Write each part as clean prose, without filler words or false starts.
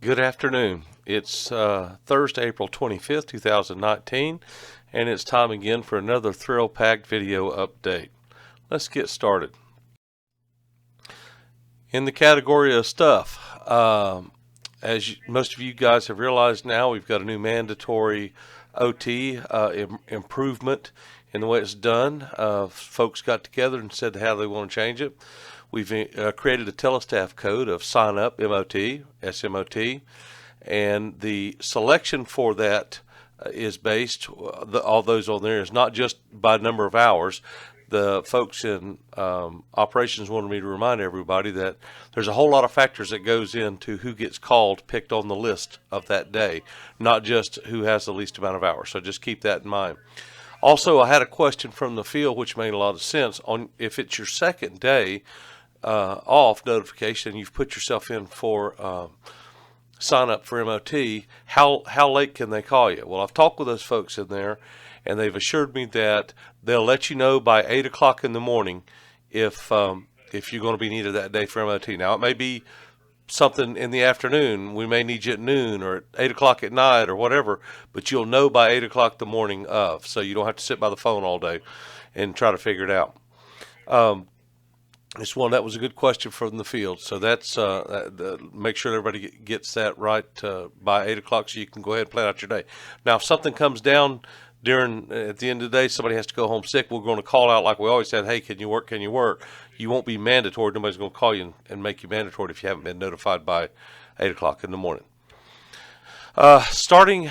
Good afternoon. It's Thursday, April 25th, 2019, and it's time again for another thrill-packed video update. Let's get started. In the category of stuff, most of you guys have realized now, we've got a new mandatory OT improvement in the way it's done. Folks got together and said how they want to change it. We've created a telestaff code of sign up MOT, SMOT, and the selection for that is based, all those on there is not just by number of hours. The folks in operations wanted me to remind everybody that there's a whole lot of factors that goes into who gets called, picked on the list of that day, not just who has the least amount of hours. So just keep that in mind. Also, I had a question from the field, which made a lot of sense, on if it's your second day off notification, you've put yourself in for sign up for MOT, how late can they call you? Well, I've talked with those folks in there, and they've assured me that they'll let you know by 8 o'clock in the morning if you're going to be needed that day for MOT. Now, it may be something in the afternoon. We may need you at noon or at 8 o'clock at night or whatever, but you'll know by 8 o'clock the morning of, so you don't have to sit by the phone all day and try to figure it out. That was a good question from the field. So that's make sure everybody gets that right by 8 o'clock, so you can go ahead and plan out your day. Now, if something comes down at the end of the day, somebody has to go home sick, we're going to call out like we always said, hey, can you work, can you work? You won't be mandatory. Nobody's going to call you and make you mandatory if you haven't been notified by 8 o'clock in the morning. Having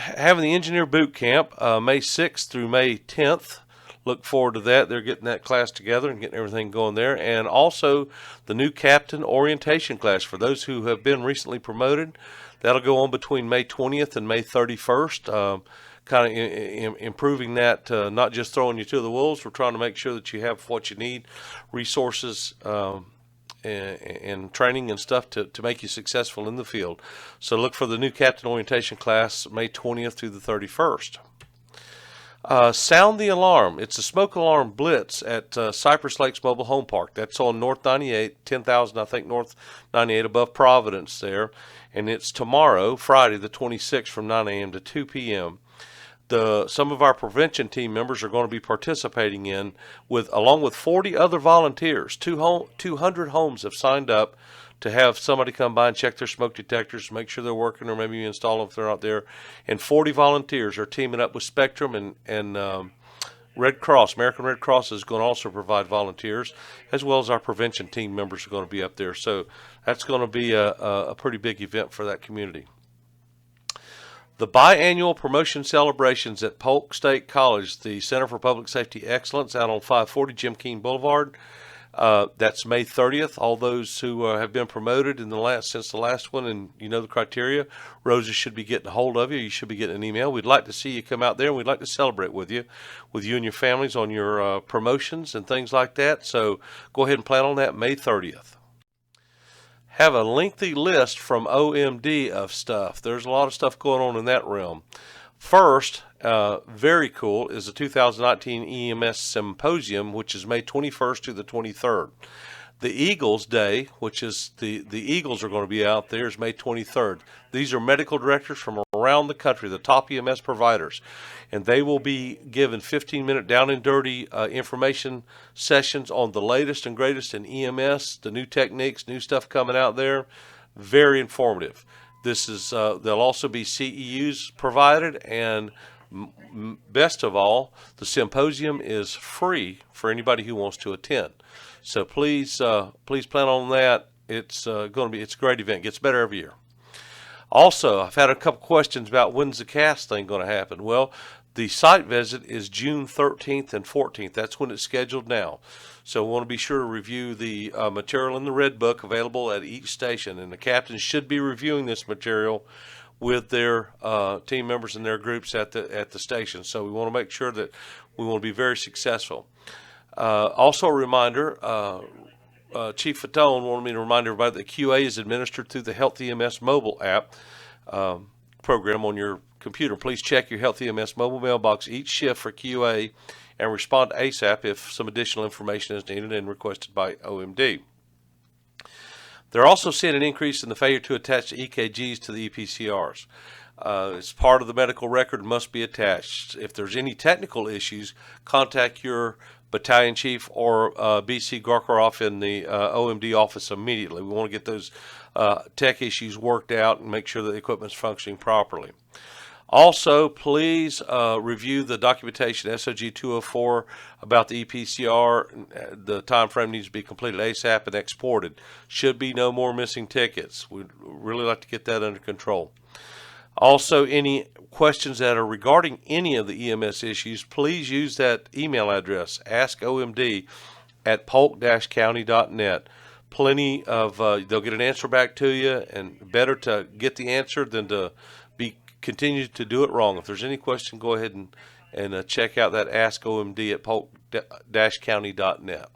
the engineer boot camp May 6th through May 10th. Look forward to that. They're getting that class together and getting everything going there. And also the new captain orientation class for those who have been recently promoted. That'll go on between May 20th and May 31st. Kind of improving that, not just throwing you to the wolves. We're trying to make sure that you have what you need, resources, and training and stuff to make you successful in the field. So look for the new captain orientation class May 20th through the 31st. Sound the alarm. It's a smoke alarm blitz at Cypress Lakes Mobile Home Park. That's on North 98, 10,000, I think, North 98 above Providence there. And it's tomorrow, Friday the 26th from 9 a.m. to 2 p.m. Some of our prevention team members are going to be participating along with 40 other volunteers. 200 homes have signed up to have somebody come by and check their smoke detectors, make sure they're working, or maybe install them if they're out there. And 40 volunteers are teaming up with Spectrum and Red Cross. American Red Cross is going to also provide volunteers, as well as our prevention team members are going to be up there. So that's going to be a pretty big event for that community. The biannual promotion celebrations at Polk State College, the Center for Public Safety Excellence, out on 540 Jim Keane Boulevard. That's May 30th. All those who have been promoted since the last one, and you know the criteria, Rosa should be getting a hold of you. You should be getting an email. We'd like to see you come out there, and we'd like to celebrate with you and your families on your promotions and things like that. So go ahead and plan on that May 30th. Have a lengthy list from OMD of stuff. There's a lot of stuff going on in that realm. First, very cool, is the 2019 EMS Symposium, which is May 21st to the 23rd. The Eagles Day, which is the Eagles are going to be out there, is May 23rd. These are medical directors from around the country, the top EMS providers, and they will be given 15-minute down and dirty information sessions on the latest and greatest in EMS, the new techniques, new stuff coming out there. Very informative. There'll also be CEUs provided, and best of all, the symposium is free for anybody who wants to attend. So please plan on that. It's a great event. It gets better every year. Also, I've had a couple questions about when's the cast thing going to happen. Well, the site visit is June 13th and 14th. That's when it's scheduled now. So we want to be sure to review the material in the Red Book available at each station. And the captains should be reviewing this material with their team members and their groups at the station. So we want to make sure that we want to be very successful. Also a reminder, Chief Fatone wanted me to remind everybody that QA is administered through the Health EMS mobile app program on your computer. Please check your Health EMS mobile mailbox each shift for QA and respond ASAP if some additional information is needed and requested by OMD. They're also seeing an increase in the failure to attach EKGs to the EPCRs. It's part of the medical record and must be attached. If there's any technical issues, contact your battalion chief or BC Garkaroff in the OMD office immediately. We want to get those tech issues worked out and make sure that the equipment's functioning properly. Also, please review the documentation SOG 204 about the EPCR. The time frame needs to be completed ASAP and exported. Should be no more missing tickets. We'd really like to get that under control. Also, any questions that are regarding any of the EMS issues, please use that email address, askomd@polk-county.net. Plenty of, they'll get an answer back to you, and better to get the answer than to continue to do it wrong. If there's any question, go ahead and check out that askomd@polk-county.net.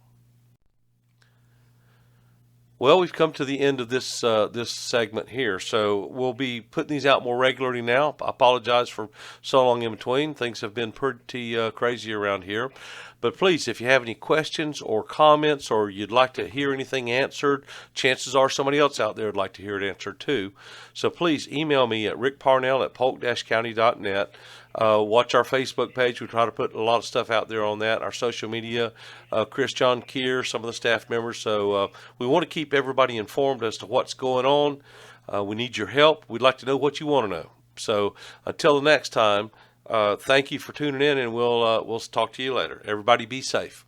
Well, we've come to the end of this segment here, so we'll be putting these out more regularly now. I apologize for so long in between. Things have been pretty crazy around here. But please, if you have any questions or comments, or you'd like to hear anything answered, chances are somebody else out there would like to hear it answered too. So please email me at rickparnell@polk-county.net. Watch our Facebook page. We try to put a lot of stuff out there on that. Our social media, Chris John Keir, some of the staff members. So we want to keep everybody informed as to what's going on. We need your help. We'd like to know what you want to know. So until the next time, thank you for tuning in, and we'll talk to you later. Everybody be safe.